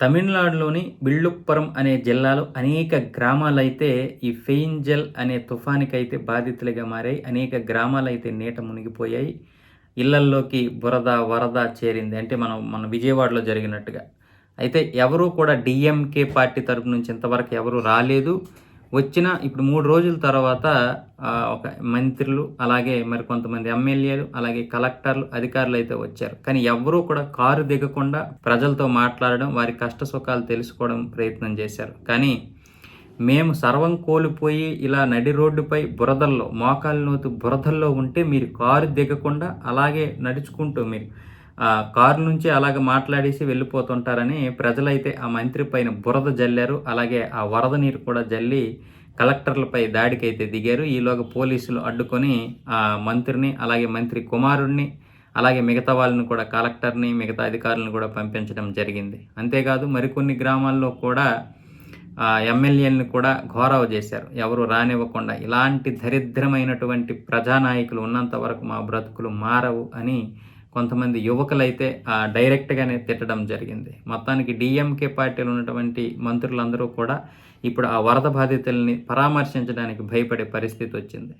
తమిళనాడులోని విల్లుప్పురం అనే జిల్లాలో అనేక గ్రామాలైతే ఈ ఫెయింజల్ అనే తుఫానుకైతే బాధితులుగా మారాయి. అనేక గ్రామాలైతే నీట మునిగిపోయాయి. ఇళ్లల్లోకి బురద, వరద చేరింది. అంటే మన విజయవాడలో జరిగినట్టుగా. అయితే ఎవరు కూడా డీఎంకే పార్టీ తరపు నుంచి ఇంతవరకు ఎవరు రాలేదు. వచ్చిన ఇప్పుడు 3 రోజుల తర్వాత ఒక మంత్రులు, అలాగే మరికొంతమంది ఎమ్మెల్యేలు, అలాగే కలెక్టర్లు, అధికారులైతే వచ్చారు. కానీ ఎవ్వరూ కూడా కారు దిగకుండా ప్రజలతో మాట్లాడడం, వారి కష్ట సుఖాలు తెలుసుకోవడం ప్రయత్నం చేశారు. కానీ మేము సర్వం కోల్పోయి ఇలా నడి రోడ్డుపై బురదల్లో, మోకాళ్ళ లోతు బురదల్లో ఉంటే మీరు కారు దిగకుండా అలాగే నడుచుకుంటూ మీరు కారు నుంచి అలాగ మాట్లాడేసి వెళ్ళిపోతుంటారని ప్రజలైతే ఆ మంత్రి పైన బురద జల్లారు. అలాగే ఆ వరద నీరు కూడా జల్లి కలెక్టర్లపై దాడికైతే దిగారు. ఈలోగా పోలీసులు అడ్డుకొని ఆ మంత్రిని, అలాగే మంత్రి కుమారుడిని, అలాగే మిగతా వాళ్ళని కూడా కలెక్టర్ని, మిగతా అధికారులను కూడా పంపించడం జరిగింది. అంతేకాదు మరికొన్ని గ్రామాల్లో కూడా ఎమ్మెల్యేలను కూడా ఘోరావు చేశారు. ఎవరు రానివ్వకుండా ఇలాంటి దరిద్రమైనటువంటి ప్రజానాయకులు ఉన్నంత వరకు మా బ్రతుకులు మారవు అని కొంతమంది యువకులైతే డైరెక్ట్‌గానే తిట్టడం జరిగింది. మొత్తానికి డీఎంకే పార్టీలో ఉన్నటువంటి మంత్రులందరూ కూడా ఇప్పుడు ఆ వరద బాధితుల్ని పరామర్శించడానికి భయపడే పరిస్థితొచ్చింది.